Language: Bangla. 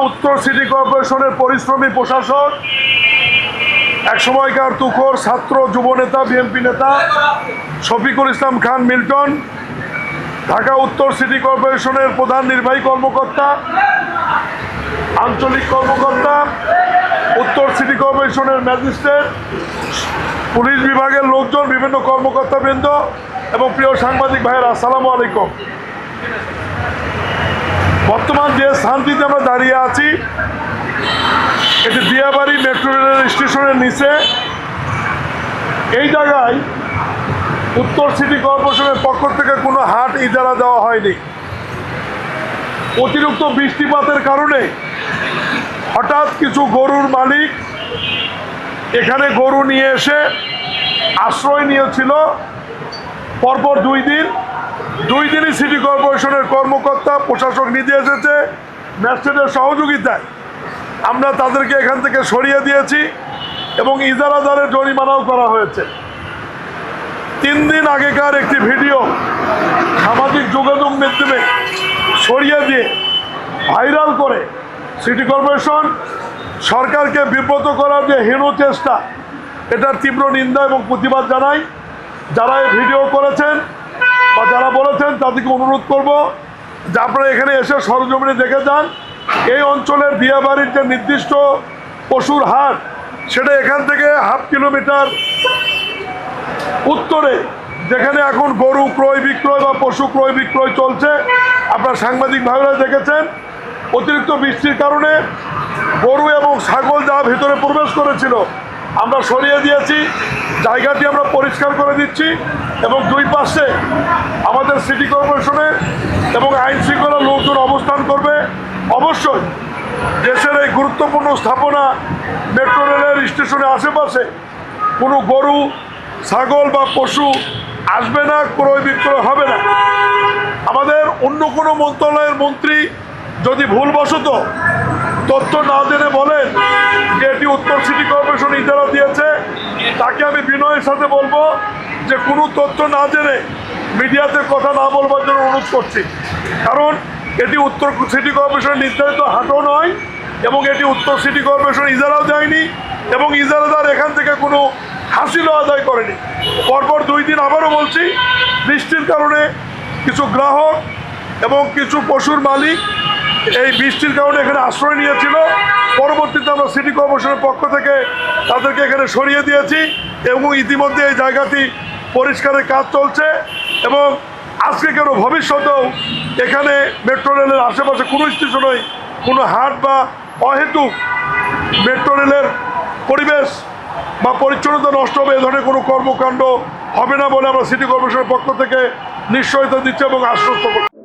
উত্তর সিটি কর্পোরেশনের পরিশ্রমী প্রশাসক, এক সময়কার তুখোর ছাত্র যুব নেতা বিএনপি নেতা শফিকুল ইসলাম খান মিল্টন, ঢাকা উত্তর সিটি কর্পোরেশনের প্রধান নির্বাহী কর্মকর্তা, আঞ্চলিক কর্মকর্তা, উত্তর সিটি কর্পোরেশনের ম্যাজিস্ট্রেট, পুলিশ বিভাগের লোকজন, বিভিন্ন কর্মকর্তাবৃন্দ এবং প্রিয় সাংবাদিক ভাইয়েরা, আসসালামু আলাইকুম। বর্তমান যে স্থানটিতে আমরা দাঁড়িয়ে আছি এটি দিয়াবাড়ি মেট্রো রেল স্টেশনের নিচে। এই জায়গায় উত্তর সিটি কর্পোরেশনের পক্ষ থেকে কোনো হাট ইজারা দেওয়া হয়নি। অতিরিক্ত বৃষ্টিপাতের কারণে হঠাৎ কিছু গরুর মালিক এখানে গরু নিয়ে এসে আশ্রয় নিয়েছিল। পরপর দুই দিনই সিটি কর্পোরেশনের কর্মকর্তা প্রশাসক নিজে এসেছে ম্যাজিস্ট্রেটের সহযোগিতায়। আমরা তাদেরকে এখান থেকে সরিয়ে দিয়েছি এবং ইজারাদারের জরিমানাও করা হয়েছে। 3 দিন আগেকার একটি ভিডিও সামাজিক যোগাযোগ মাধ্যমে সরিয়ে দিয়ে ভাইরাল করে সিটি কর্পোরেশন সরকারকে বিব্রত করার যে হীন চেষ্টা, এটার তীব্র নিন্দা এবং প্রতিবাদ জানাই। যারা এই ভিডিও করেছেন বা যারা বলেছেন তাদেরকে অনুরোধ করব যে আপনারা এখানে এসে সরজমিনে দেখে যান। এই অঞ্চলের দিয়াবাড়ির যে নির্দিষ্ট পশুর হাট, সেটা এখান থেকে ½ কিলোমিটার উত্তরে, যেখানে এখন গরু ক্রয় বিক্রয় বা পশু ক্রয় বিক্রয় চলছে। আপনারা সাংবাদিক ভাইরা দেখেছেন অতিরিক্ত বৃষ্টির কারণে গরু এবং ছাগল যা ভিতরে প্রবেশ করেছিল আমরা সরিয়ে দিয়েছি। জায়গাটি আমরা পরিষ্কার করে দিচ্ছি এবং দুই পাশে আমাদের সিটি কর্পোরেশনে এবং আইন শৃঙ্খলা লোকজন অবস্থান করবে। অবশ্যই দেশের এই গুরুত্বপূর্ণ স্থাপনা মেট্রো রেলের স্টেশনের আশেপাশে কোনো গরু ছাগল বা পশু আসবে না, ক্রয় বিক্রয় হবে না। আমাদের অন্য কোনো মন্ত্রণালয়ের মন্ত্রী যদি ভুলবশত তথ্য না জেনে বলেন যে এটি উত্তর সিটি কর্পোরেশন ইজারা দিয়েছে, তাকে আমি বিনয়ের সাথে বলবো যে কোনো তথ্য না জেনে মিডিয়াতে কথা না বলবার জন্য অনুরোধ করছি। কারণ এটি উত্তর সিটি কর্পোরেশনের নির্ধারিত হাটও নয় এবং এটি উত্তর সিটি কর্পোরেশন ইজারাও দেয়নি এবং ইজারাদার এখান থেকে কোনো হাসিলও আদায় করেনি। পরপর 2 দিন আবারও বলছি, বৃষ্টির কারণে কিছু গ্রাহক এবং কিছু পশুর মালিক এই বৃষ্টির কারণে এখানে আশ্রয় নিয়েছিল। পরবর্তীতে আমরা সিটি কর্পোরেশনের পক্ষ থেকে তাদেরকে এখানে সরিয়ে দিয়েছি এবং ইতিমধ্যে এই জায়গাটি পরিষ্কারের কাজ চলছে এবং আজকে কেন ভবিষ্যতেও এখানে মেট্রো রেলের আশেপাশে কোনো স্টেশনেই কোনো হাট বা অহেতুক মেট্রো রেলের পরিবেশ বা পরিচ্ছন্নতা নষ্ট হবে, এ ধরনের কোনো কর্মকাণ্ড হবে না বলে আমরা সিটি কর্পোরেশনের পক্ষ থেকে নিশ্চয়তা দিচ্ছি এবং আশ্বস্ত করছি।